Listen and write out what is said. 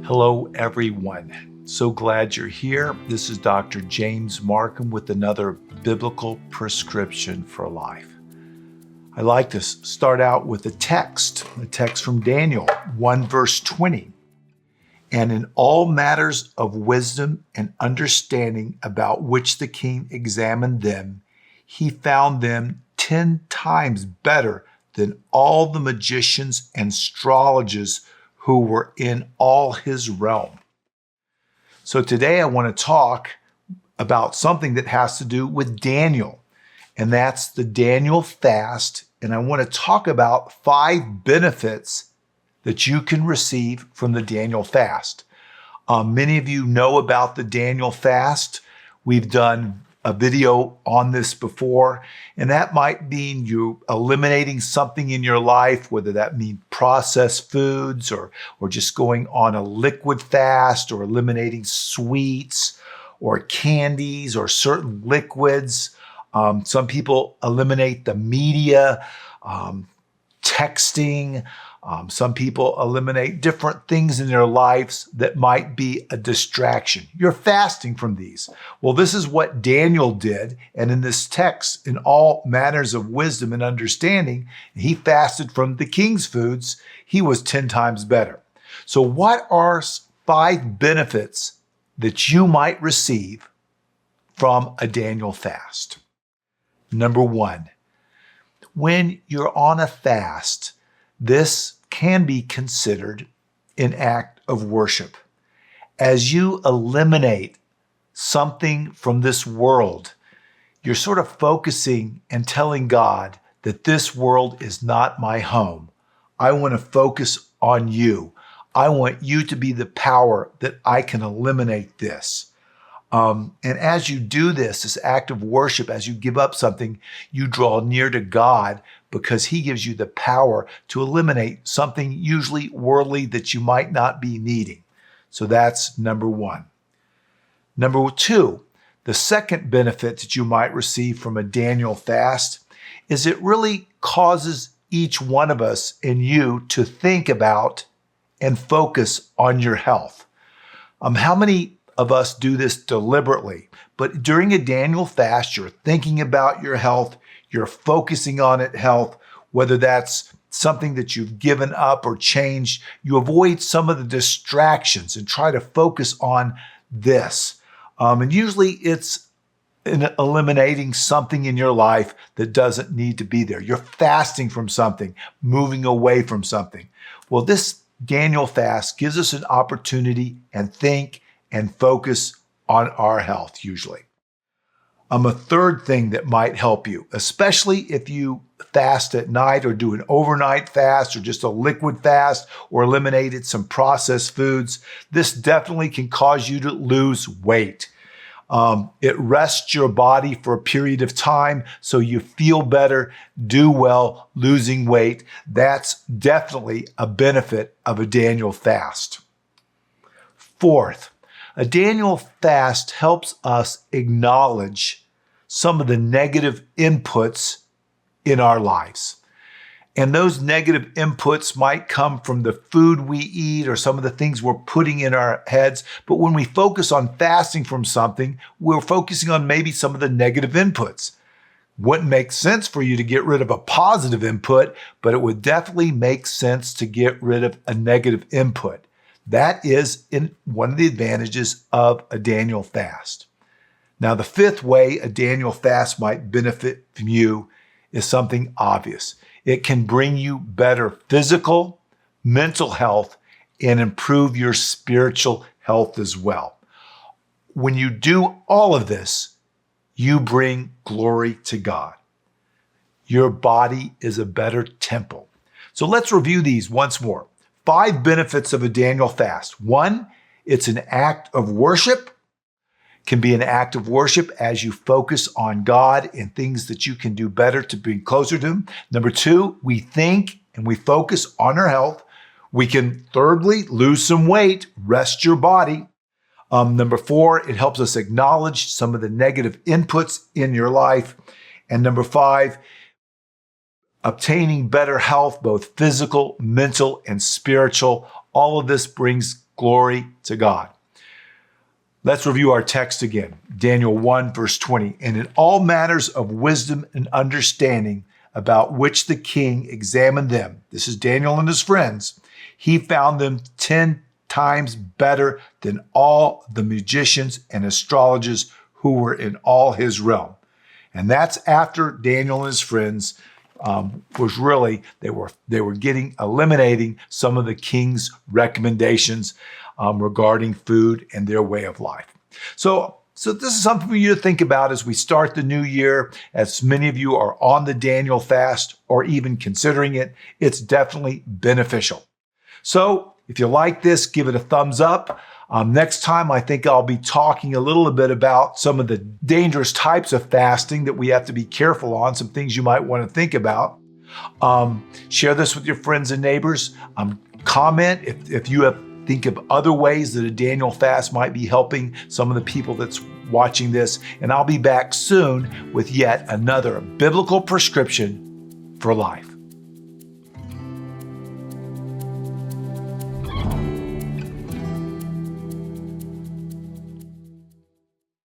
Hello, everyone. So glad you're here. This is Dr. James Marcum with another biblical prescription for life. I like to start out with a text from Daniel 1 verse 20. And in all matters of wisdom and understanding about which the king examined them, he found them 10 times better than all the magicians and astrologers who were in all his realm. So today I want to talk about something that has to do with Daniel, and that's the Daniel fast. And I want to talk about 5 benefits that you can receive from the Daniel fast. Many of you know about the Daniel fast. We've done a video on this before, and that might mean you eliminating something in your life, whether that means processed foods or just going on a liquid fast, or eliminating sweets or candies or certain liquids. Some people eliminate the media, texting. Some people eliminate different things in their lives that might be a distraction. You're fasting from these. Well, this is what Daniel did. And in this text, in all matters of wisdom and understanding, he fasted from the king's foods. He was 10 times better. So what are 5 benefits that you might receive from a Daniel fast? Number 1, when you're on a fast, this can be considered an act of worship. As you eliminate something from this world, you're sort of focusing and telling God that this world is not my home. I want to focus on you. I want you to be the power that I can eliminate this. And as you do this act of worship, as you give up something, you draw near to God because he gives you the power to eliminate something usually worldly that you might not be needing. So that's number 1. Number 2, the second benefit that you might receive from a Daniel fast is it really causes each one of us and you to think about and focus on your health. How many of us do this deliberately? But during a Daniel fast, you're thinking about your health, you're focusing on it, health, whether that's something that you've given up or changed. You avoid some of the distractions and try to focus on this. And usually it's in eliminating something in your life that doesn't need to be there. You're fasting from something, moving away from something. Well, this Daniel fast gives us an opportunity and think and focus on our health usually. A third thing that might help you, especially if you fast at night or do an overnight fast or just a liquid fast or eliminated some processed foods, this definitely can cause you to lose weight. It rests your body for a period of time so you feel better, do well, losing weight. That's definitely a benefit of a Daniel fast. Fourth, a Daniel fast helps us acknowledge some of the negative inputs in our lives. And those negative inputs might come from the food we eat or some of the things we're putting in our heads. But when we focus on fasting from something, we're focusing on maybe some of the negative inputs. Wouldn't make sense for you to get rid of a positive input, but it would definitely make sense to get rid of a negative input. That is one of the advantages of a Daniel fast. Now, the 5th way a Daniel fast might benefit from you is something obvious. It can bring you better physical, mental health, and improve your spiritual health as well. When you do all of this, you bring glory to God. Your body is a better temple. So let's review these once more. 5 benefits of a Daniel fast. 1, it's an act of worship. Can be an act of worship as you focus on God and things that you can do better to bring closer to Him. Number 2, we think and we focus on our health. We can, thirdly, lose some weight, rest your body. Number 4, it helps us acknowledge some of the negative inputs in your life. And number 5, obtaining better health, both physical, mental, and spiritual. All of this brings Glory to God. Let's review our text again. Daniel 1, verse 20. And in all matters of wisdom and understanding about which the king examined them, this is Daniel and his friends, he found them 10 times better than all the magicians and astrologers who were in all his realm. And that's after Daniel and his friends they were eliminating some of the king's recommendations regarding food and their way of life. So this is something for you to think about as we start the new year. As many of you are on the Daniel fast or even considering it, it's definitely beneficial. So if you like this, give it a thumbs up. Next time, I think I'll be talking a little bit about some of the dangerous types of fasting that we have to be careful on, some things you might want to think about. Share this with your friends and neighbors. Comment if you think of other ways that a Daniel fast might be helping some of the people that's watching this. And I'll be back soon with yet another biblical prescription for life.